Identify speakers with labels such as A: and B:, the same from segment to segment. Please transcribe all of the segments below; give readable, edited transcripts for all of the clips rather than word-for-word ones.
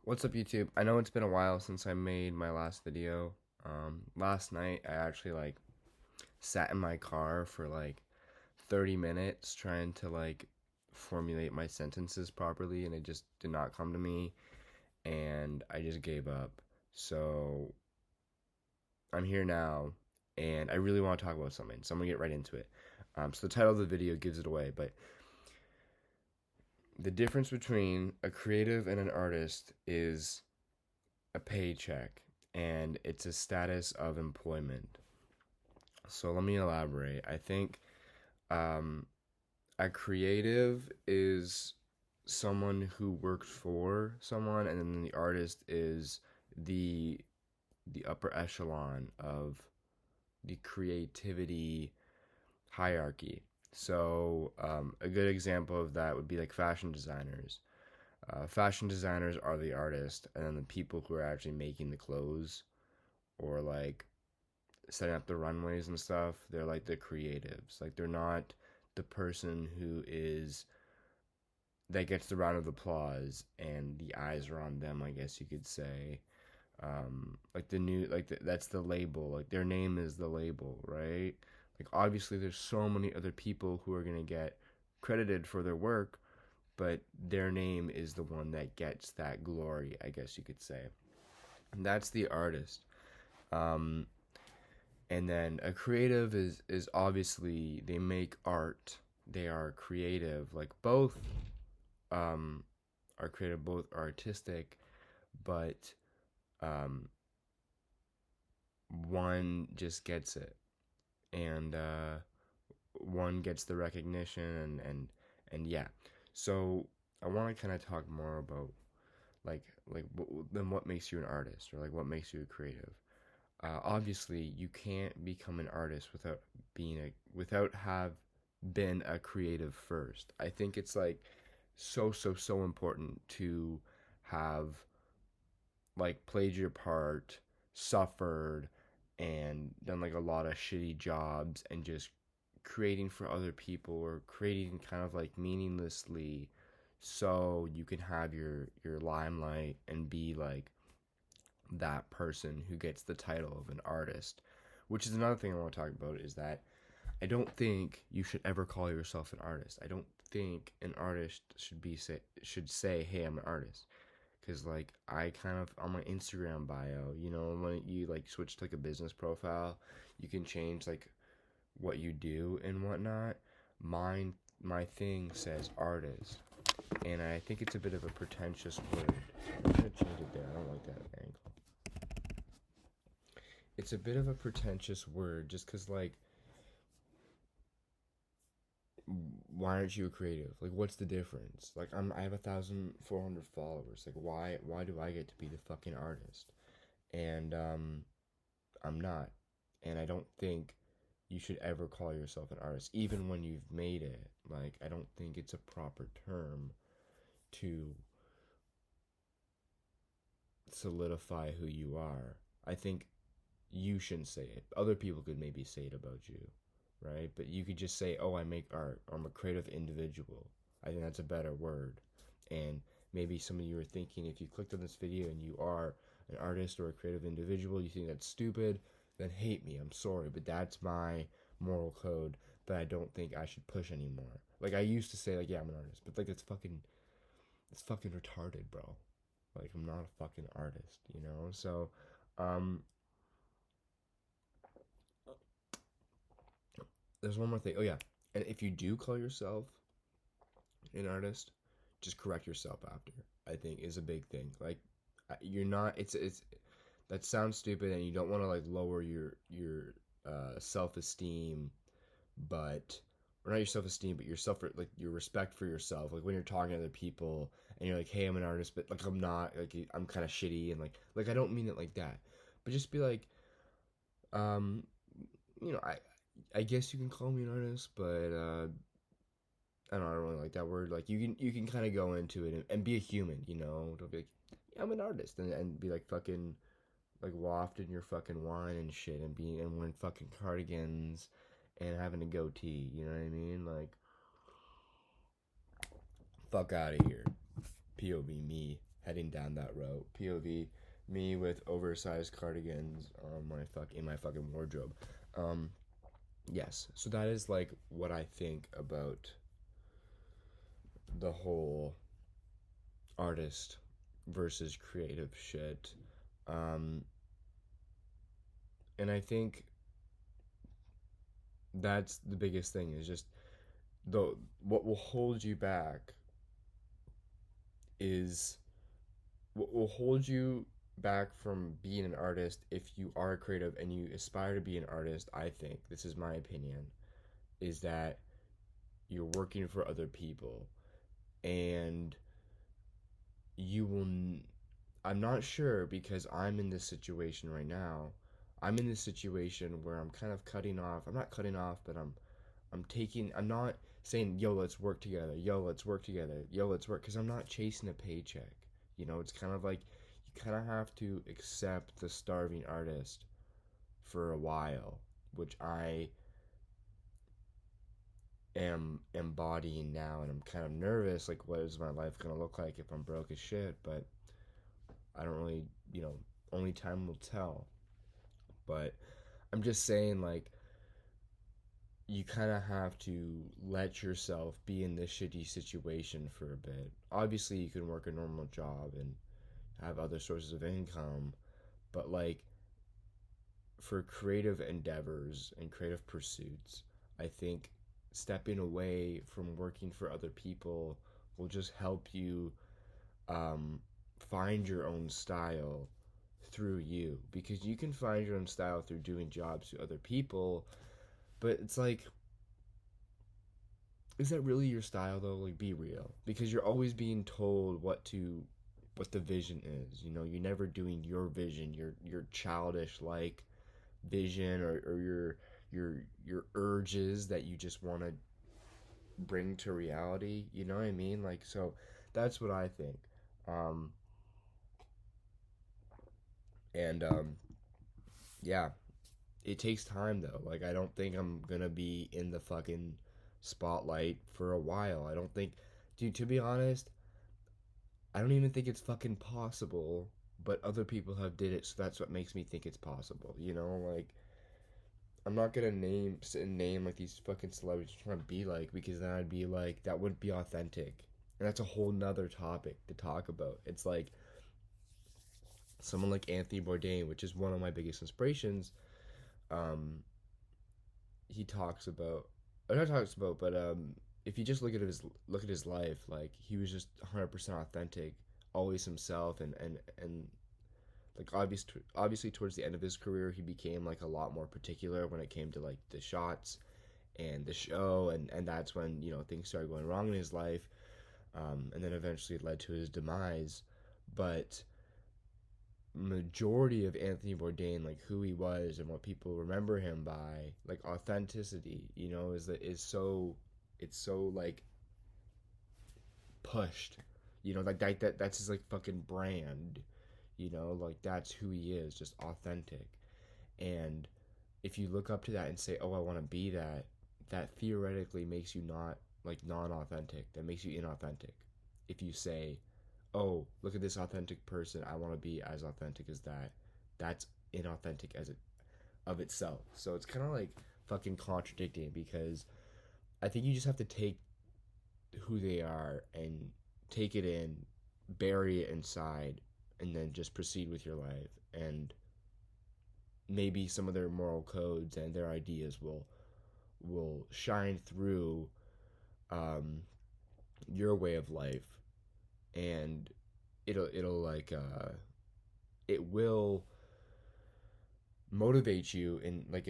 A: What's up, YouTube? I know it's been a while since I made my last video. Last night I actually sat in my car for 30 minutes trying to formulate my sentences properly, and it just did not come to me, and I just gave up. So I'm here now, and I really want to talk about something, so I'm gonna get right into it. So the title of the video gives it away, but the difference between a creative and an artist is a paycheck, and it's a status of employment. So let me elaborate. I think um, a creative is someone who works for someone, and then the artist is the the upper echelon of the creativity hierarchy. So a good example of that would be like fashion designers. Fashion designers are the artist, and then the people who are actually making the clothes or setting up the runways and stuff, they're like the creatives. Like they're not the person who is that gets the round of applause and the eyes are on them, I guess you could say. Like the new that's the label. Like their name is the label, right? Like obviously there's so many other people who are going to get credited for their work, but their name is the one that gets that glory, I guess you could say. And that's the artist. Um, and then a creative is obviously they make art. They are creative. Like both um, are creative, both are artistic, but um, one just gets it, and one gets the recognition, and yeah. So I want to kind of talk more about then what makes you an artist, or like what makes you a creative. Obviously, you can't become an artist without have been a creative first. I think it's so important to have played your part, suffered, and done a lot of shitty jobs and just creating for other people or creating kind of meaninglessly so you can have your limelight and be that person who gets the title of an artist. Which is another thing I want to talk about, is that I don't think you should ever call yourself an artist. I don't think an artist should say, "Hey, I'm an artist." Cuz I kind of on my Instagram bio, when you switch to a business profile, you can change what you do and whatnot. My thing says artist, and I think it's a bit of a pretentious word. I'm gonna change it there. I don't like that angle. It's a bit of a pretentious word, just because why aren't you a creative? What's the difference? I have 1,400 followers. Why do I get to be the fucking artist? And I'm not. And I don't think you should ever call yourself an artist, even when you've made it. I don't think it's a proper term to solidify who you are. I think you shouldn't say it. Other people could maybe say it about you, right? But you could just say, "Oh, I make art," or "I'm a creative individual." I think that's a better word. And maybe some of you are thinking, if you clicked on this video and you are an artist or a creative individual, you think that's stupid, then hate me. I'm sorry, but that's my moral code that I don't think I should push anymore. I used to say yeah, I'm an artist, but it's fucking retarded, bro. I'm not a fucking artist, you know? So, um, there's one more thing. Oh, yeah. And if you do call yourself an artist, just correct yourself after, I think is a big thing. You're not, that sounds stupid, and you don't want to lower your self-esteem, but or not your self-esteem, but your your respect for yourself. When you're talking to other people and you're like, "Hey, I'm an artist," but I'm not. I'm kind of shitty, and I don't mean it like that, but just be um, I guess you can call me an artist, but I don't really like that word. You can kind of go into it and be a human. Don't be like, "Yeah, I'm an artist," and be fucking wafting your fucking wine and shit, and wearing fucking cardigans and having a goatee. You know what I mean? Fuck out of here. POV me. heading down that road. POV, me with oversized cardigans on my in my fucking wardrobe. Um, yes, so that is like what I think about the whole artist versus creative shit. Um, and I think that's the biggest thing is just the what will hold you back is what will hold you back from being an artist if you are creative and you aspire to be an artist. I think this is my opinion, is that you're working for other people, and you will I'm not sure because I'm in this situation right now. I'm in this situation where I'm kind of cutting off. I'm not cutting off, but I'm taking. I'm not saying, "Yo, let's work together. Yo, let's work together. Yo, let's work," because I'm not chasing a paycheck. You know, it's kind of like you kind of have to accept the starving artist for a while, which I am embodying now, and I'm kind of nervous. Like, what is my life gonna look like if I'm broke as shit? But I don't really, you know, only time will tell. But I'm just saying, like, you kind of have to let yourself be in this shitty situation for a bit. Obviously, you can work a normal job and have other sources of income, but like for creative endeavors and creative pursuits, I think stepping away from working for other people will just help you um, find your own style through you, because you can find your own style through doing jobs to other people, but it's like, is that really your style though? Like, be real, because you're always being told what the vision is. You know, you're never doing your vision, your childish like vision, or your urges that you just want to bring to reality. You know what I mean? Like, so that's what I think. Um, and yeah, it takes time though. Like, I don't think I'm gonna be in the fucking spotlight for a while. I don't think, dude. To be honest, I don't even think it's fucking possible. But other people have did it, so that's what makes me think it's possible. You know, like, I'm not gonna sit and name like these fucking celebrities I'm trying to be like, because then I'd be like, that wouldn't be authentic, and that's a whole nother topic to talk about. It's like someone like Anthony Bourdain, which is one of my biggest inspirations. Um, he talks about, or not talks about, but if you just look at his life, like, he was just 100% authentic, always himself, and like, obviously towards the end of his career he became like a lot more particular when it came to like the shots and the show, and that's when, you know, things started going wrong in his life, and then eventually it led to his demise. But majority of Anthony Bourdain, like who he was and what people remember him by, like authenticity, you know, is so, it's so like pushed, you know, like that's his like fucking brand, you know, like that's who he is, just authentic. And if you look up to that and say, "Oh, I want to be that," that theoretically makes you not like non-authentic. That makes you inauthentic. If you say, "Oh, look at this authentic person. I want to be as authentic as that." That's inauthentic as it of itself. So it's kind of like fucking contradicting, because I think you just have to take who they are and take it in, bury it inside, and then just proceed with your life. And maybe some of their moral codes and their ideas will shine through um, your way of life, and it'll like it will motivate you, in like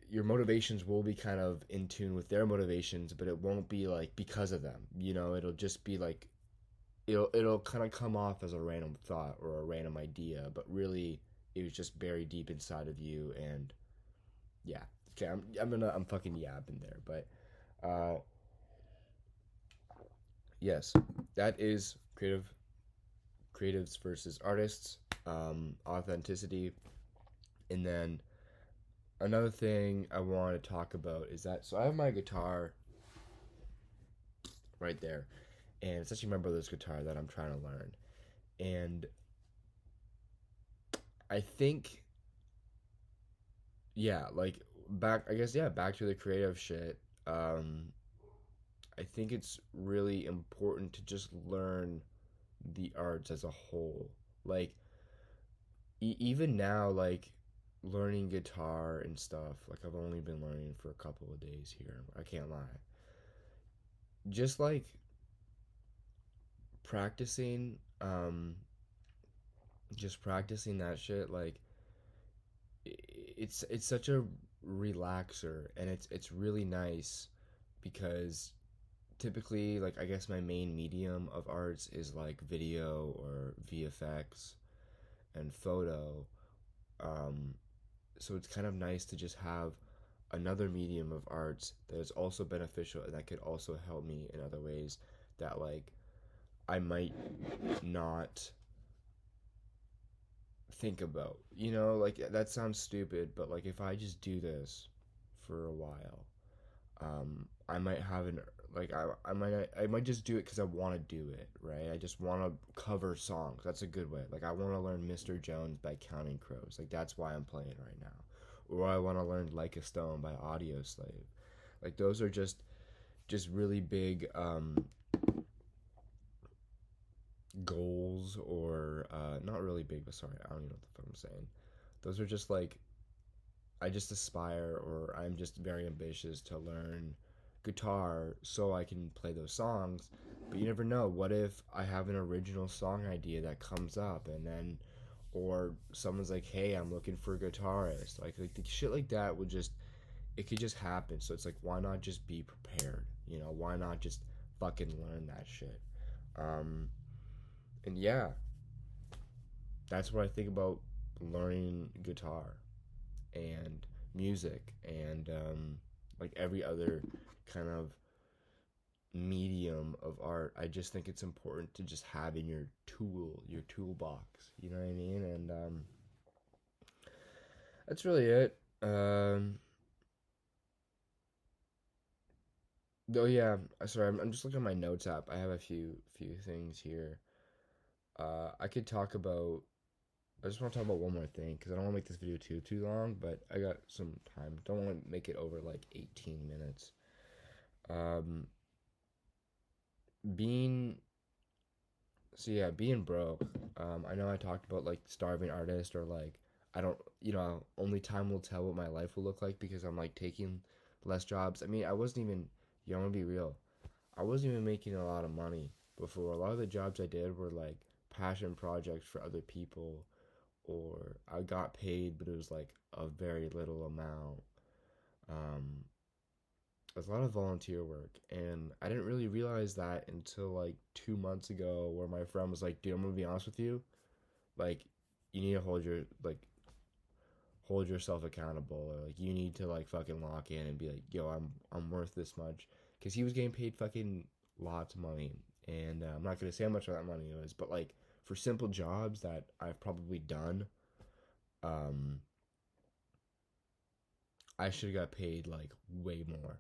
A: your motivations will be kind of in tune with their motivations, but it won't be like because of them, you know. It'll just be like, it'll kind of come off as a random thought or a random idea, but really it was just buried deep inside of you. And yeah, okay, I'm fucking yapping there, but yes, that is creatives versus artists, authenticity. And then another thing I want to talk about is that, so I have my guitar right there, and it's actually my brother's guitar that I'm trying to learn. And I think, yeah, like back, I guess, yeah, back to the creative shit. Um, I think it's really important to just learn the arts as a whole. Like, even now, like, learning guitar and stuff, like, I've only been learning for a couple of days here. I can't lie. Just like practicing, just practicing that shit, like, it's such a relaxer, and it's really nice because typically, like, I guess my main medium of arts is like video or VFX and photo. um so it's kind of nice to just have another medium of arts that is also beneficial and that could also help me in other ways that, like, I might not think about. Like, that sounds stupid, but like, if I just do this for a while, I might have an like I might just do it because I want to do it, right? I just want to cover songs. That's a good way. Like, I want to learn Mr. Jones by Counting Crows. Like, that's why I'm playing right now. Or I want to learn Like a Stone by Audio Slave. Like, those are just really big goals, or not really big, but sorry, I don't even know what the fuck I'm saying. Those are just like, I just aspire, or I'm just very ambitious to learn guitar so I can play those songs. But you never know. What if I have an original song idea that comes up, and then, or someone's like, "Hey, I'm looking for a guitarist." Like the shit like that would just, it could just happen. So it's like, why not just be prepared? Why not just fucking learn that shit? Um, and yeah, that's what I think about learning guitar and music, and like every other kind of medium of art. I just think it's important to just have in your toolbox. You know what I mean? And that's really it. Oh yeah, sorry. I'm just looking at my notes app. I have a few things here. I could talk about. I just want to talk about one more thing because I don't want to make this video too long. But I got some time. Don't want to make it over like 18 minutes. Um, being being broke. I know I talked about like starving artist, or like, I don't, only time will tell what my life will look like because I'm like taking less jobs. I mean, I wasn't even, I'm gonna be real. I wasn't even making a lot of money before. A lot of the jobs I did were like passion projects for other people, or I got paid, but it was like a very little amount. Um, it was a lot of volunteer work, and I didn't really realize that until like 2 months ago, where my friend was like, "Dude, I'm gonna be honest with you. Like, you need to hold yourself accountable, or like, you need to like fucking lock in and be like, yo, I'm worth this much," because he was getting paid fucking lots of money, and I'm not gonna say how much of that money it was, but like, for simple jobs that I've probably done, um, I should have got paid like way more,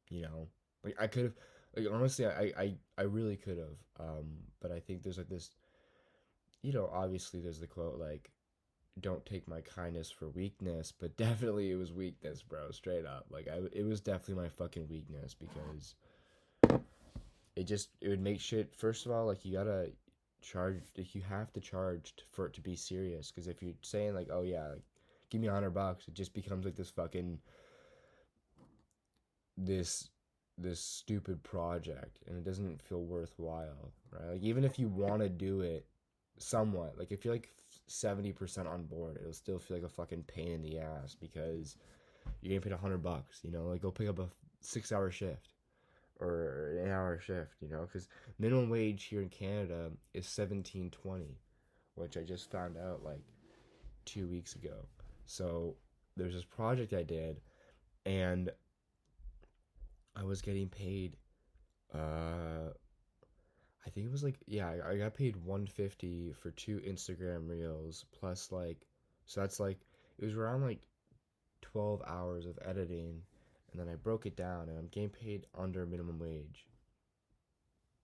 A: you know. Like, I could have, like, honestly, I really could have. But I think there's like this, obviously there's the quote like, "Don't take my kindness for weakness," but definitely it was weakness, bro. Straight up, like, it was definitely my fucking weakness, because it would make shit. First of all, like, you gotta charge, like, you have to charge for it to be serious. Because if you're saying like, "Oh yeah, like, give me $100," it just becomes like this fucking this this stupid project, and it doesn't feel worthwhile, right? Like, even if you want to do it somewhat, like, if you're like 70% on board, it'll still feel like a fucking pain in the ass because you're getting paid $100. Like, go pick up a 6 hour shift or an 8 hour shift, because minimum wage here in Canada is 17.20, which I just found out like 2 weeks ago. So there's this project I did, and I was getting paid, uh I think it was like, yeah, I got paid 150 for 2 Instagram reels, plus like, so that's like, it was around like 12 hours of editing, and then I broke it down, and I'm getting paid under minimum wage.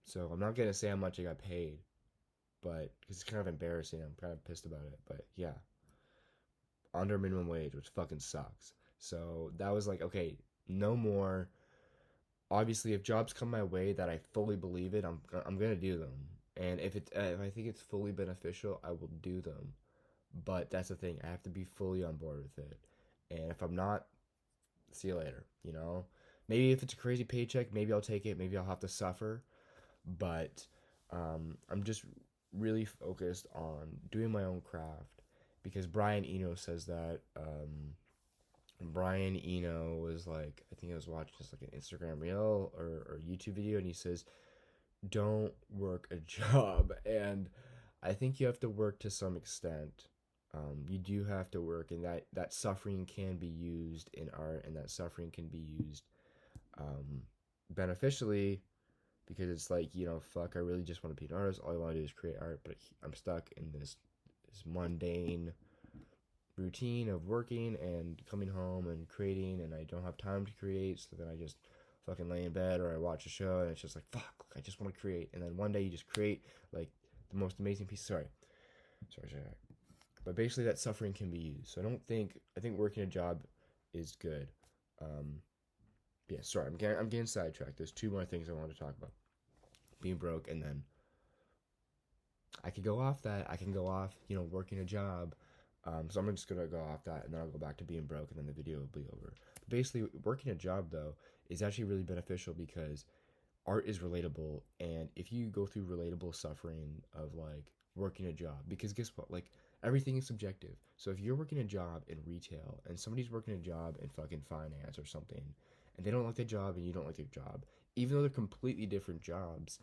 A: So I'm not gonna say how much I got paid, but because it's kind of embarrassing, I'm kind of pissed about it. But yeah, under minimum wage, which fucking sucks. So that was like, okay, no more. Obviously, if jobs come my way that I fully believe it, I'm gonna do them. And if I think it's fully beneficial, I will do them. But that's the thing, I have to be fully on board with it. And if I'm not, see you later. You know, maybe if it's a crazy paycheck, maybe I'll take it. Maybe I'll have to suffer. But I'm just really focused on doing my own craft because Brian Eno says that. Brian Eno was like, I think I was watching just like an Instagram reel or YouTube video, and he says, "Don't work a job." And I think you have to work to some extent. You do have to work, and that suffering can be used in art, and that suffering can be used um, beneficially because it's like, fuck, I really just want to be an artist. All I want to do is create art, but I'm stuck in this mundane routine of working and coming home and creating, and I don't have time to create, so then I just fucking lay in bed or I watch a show, and it's just like, fuck, I just want to create. And then one day you just create like the most amazing piece. Sorry. But basically, that suffering can be used. So I think working a job is good. Um, yeah, sorry, I'm getting sidetracked. There's two more things I want to talk about: being broke, and then I could go off that. I can go off, working a job. So I'm just gonna go off that, and then I'll go back to being broke, and then the video will be over. But basically, working a job though is actually really beneficial because art is relatable, and if you go through relatable suffering of like working a job, because guess what, like everything is subjective. So if you're working a job in retail and somebody's working a job in fucking finance or something, and they don't like their job and you don't like their job, even though they're completely different jobs,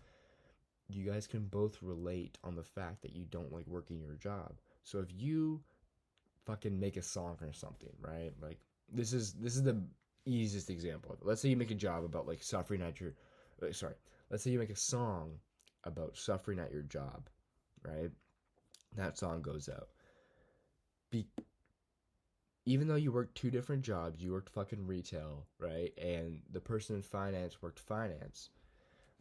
A: you guys can both relate on the fact that you don't like working your job. So if you fucking make a song or something, right? Like this is the easiest example of it. Let's say you make a job about like suffering at your sorry. Let's say you make a song about suffering at your job, right? That song goes out. Be- Even though you worked two different jobs, you worked fucking retail, right? And the person in finance worked finance.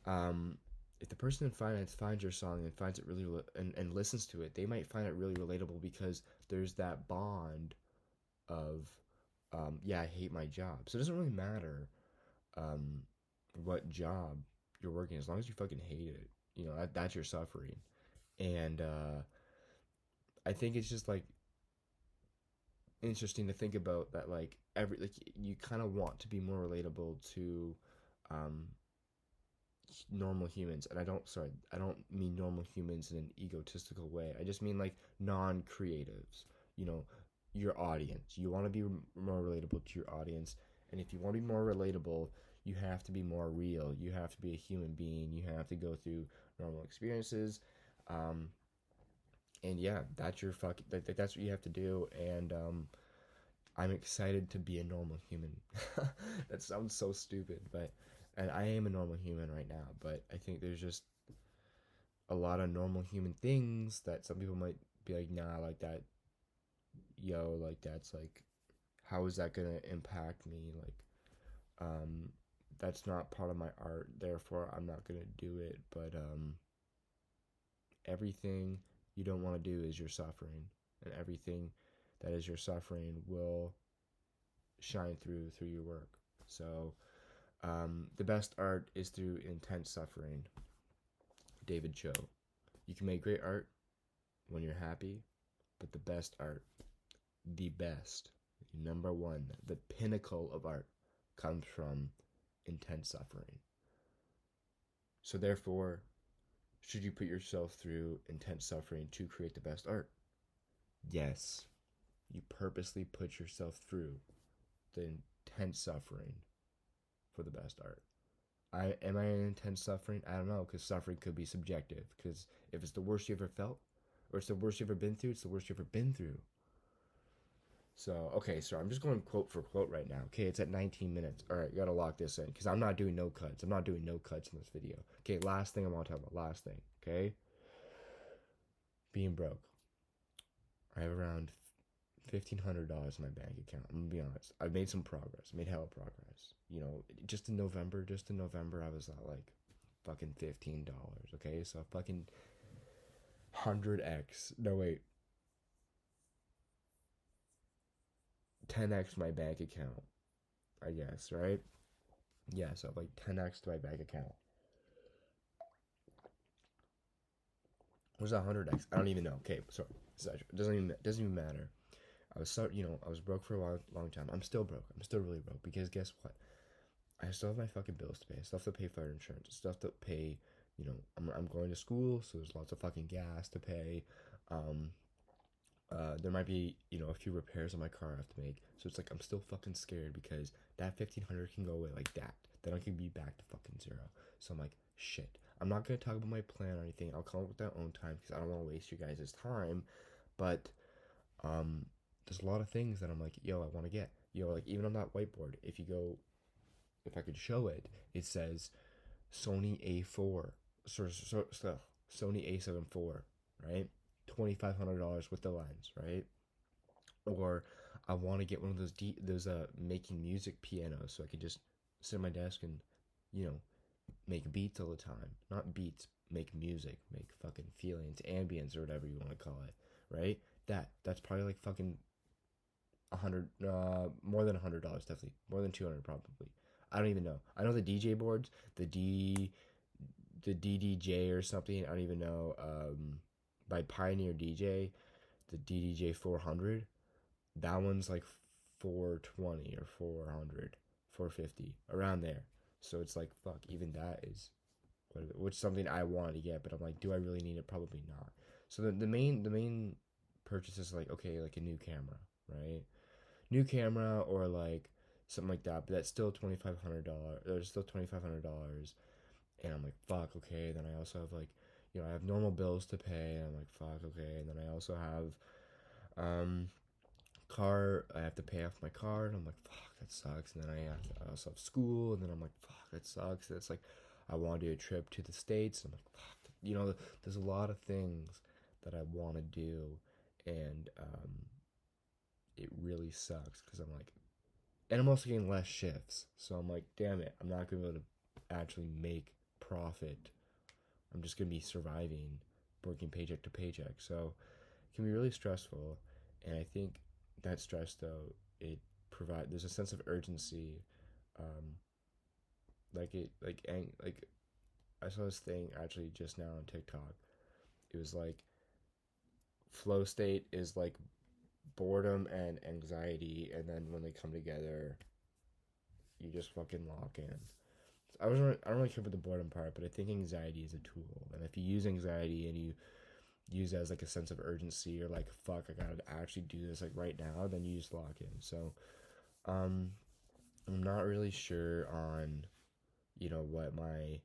A: Um, if the person in finance finds your song and finds it really and listens to it, they might find it really relatable because there's that bond of yeah, I hate my job. So it doesn't really matter um, what job you're working as long as you fucking hate it. That's your suffering. And I think it's just like interesting to think about that, like every like you kind of want to be more relatable to um, normal humans. And I don't mean normal humans in an egotistical way. I just mean like non-creatives, you know your audience. You want to be more relatable to your audience, and if you want to be more relatable, you have to be more real. You have to be a human being. You have to go through normal experiences. um and yeah, that's your that's what you have to do. And I'm excited to be a normal human. That sounds so stupid, but and I am a normal human right now, but I think there's just a lot of normal human things that some people might be like, nah, like that, like that's like, how is that gonna impact me? Like, um, that's not part of my art, therefore I'm not gonna do it. But everything you don't want to do is your suffering, and everything that is your suffering will shine through your work. So the best art is through intense suffering. David Cho. You can make great art when you're happy, but the best art, the best, number one, the pinnacle of art, comes from intense suffering. So therefore, should you put yourself through intense suffering to create the best art? Yes. You purposely put yourself through the intense suffering for the best art. Am I in intense suffering? I don't know, because suffering could be subjective. Because if it's the worst you ever felt, or it's the worst you ever been through, it's the worst you ever been through. So, okay, so I'm just going quote for quote right now. Okay, it's at 19 minutes. All right, you gotta lock this in because I'm not doing no cuts. I'm not doing no cuts in this video. Okay, last thing I want to talk about. Last thing, okay? Being broke. I have around $1,500 in my bank account. I'm gonna be honest. I've made some progress. Made hella progress. Just in November, I was at like fucking $15. Okay, so fucking 100x. No, wait. 10x my bank account, I guess, right? Yeah, so like 10x to my bank account. What's that 100x? I don't even know. Okay, sorry. It doesn't even matter. I was broke for a long time. I'm still broke. I'm still really broke because guess what? I still have my fucking bills to pay. I still have to pay fire insurance. I still have to pay. I'm going to school, so there's lots of fucking gas to pay. Um, there might be a few repairs on my car I have to make. So it's like I'm still fucking scared because that 1,500 can go away like that. Then I can be back to fucking zero. So I'm like, shit. I'm not gonna talk about my plan or anything. I'll come up with that own time because I don't want to waste you guys' time. But um, there's a lot of things that I'm like, yo, I want to get. Like even on that whiteboard, if I could show it, it says Sony A4, Sony A7 IV, right? $2,500 with the lens, right? Or I want to get one of those making music pianos, so I could just sit at my desk and you know make beats all the time. Not beats, make music, make fucking feelings, ambience, or whatever you want to call it, right? That's probably like fucking 100, more than $100, definitely more than 200 probably. I don't even know. I know the DJ boards, the DDJ or something. I don't even know. By Pioneer DJ, the DDJ 400. That one's like 420 or 400, 450 around there. So it's like fuck. Even that is which is something I wanted to get, but I'm like, do I really need it? Probably not. So the main purchase is like okay, like a new camera, right? New camera or like something like that. But that's still $2,500. There's still $2,500, and I'm like, fuck, okay. Then I also have like, I have normal bills to pay. And I'm like, fuck, okay. And then I also have, car. I have to pay off my car, and I'm like, fuck, that sucks. And then I also have school, and then I'm like, fuck, that sucks. And it's like, I want to do a trip to the States. And I'm like, fuck, there's a lot of things that I want to do, and it really sucks because I'm like, and I'm also getting less shifts. So I'm like, damn it, I'm not gonna be able to actually make profit. I'm just gonna be surviving, working paycheck to paycheck. So it can be really stressful. And I think that stress though, there's a sense of urgency. Um, like I saw this thing actually just now on TikTok. It was like flow state is like boredom and anxiety, and then when they come together, you just fucking lock in. I don't really care about the boredom part, but I think anxiety is a tool, and if you use anxiety and you use it as like a sense of urgency or like fuck, I gotta actually do this like right now, then you just lock in. So, um, I'm not really sure on what my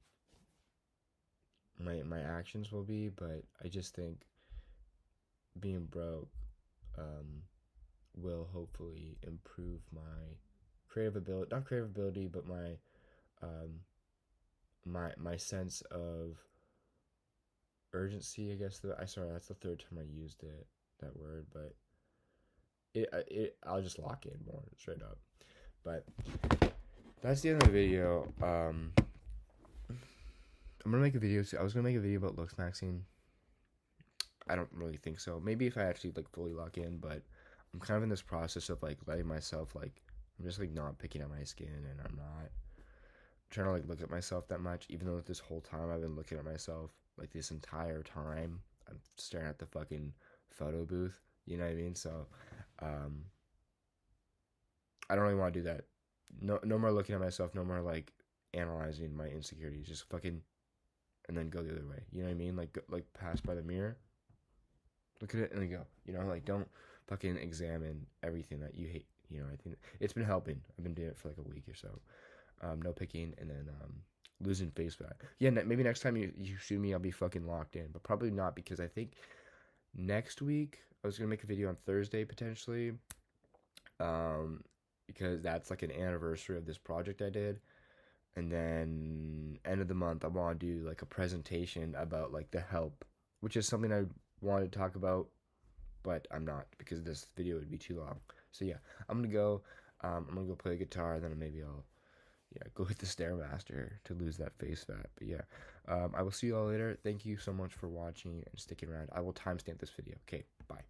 A: actions will be, but I just think being broke um will hopefully improve my creative ability, not creative ability, but um my sense of urgency. I guess I sorry, that's the third time I used that word, but I'll just lock in more straight up. But that's the end of the video. I'm gonna make a video. I was gonna make a video about looks maxing. I don't really think so. Maybe if I actually like fully lock in, but I'm kind of in this process of like letting myself like I'm just like not picking at my skin, and I'm not trying to like look at myself that much. Even though this whole time I've been looking at myself, like this entire time I'm staring at the fucking photo booth. You know what I mean? So, um, I don't really want to do that. No more looking at myself. No more like analyzing my insecurities. Just fucking and then go the other way. You know what I mean? Like pass by the mirror, look at it, and then go. Like don't fucking examine everything that you hate. I think it's been helping. I've been doing it for like a week or so. No picking, and then losing face fat. Yeah, maybe next time you see me, I'll be fucking locked in, but probably not because I think next week I was gonna make a video on Thursday potentially, because that's like an anniversary of this project I did, and then end of the month I want to do like a presentation about like the help, which is something I wanted to talk about, but I'm not because this video would be too long. So yeah, I'm gonna go. I'm gonna go play the guitar, and then maybe I'll yeah, go hit the Stairmaster to lose that face fat. But yeah, I will see you all later. Thank you so much for watching and sticking around. I will timestamp this video. Okay, bye.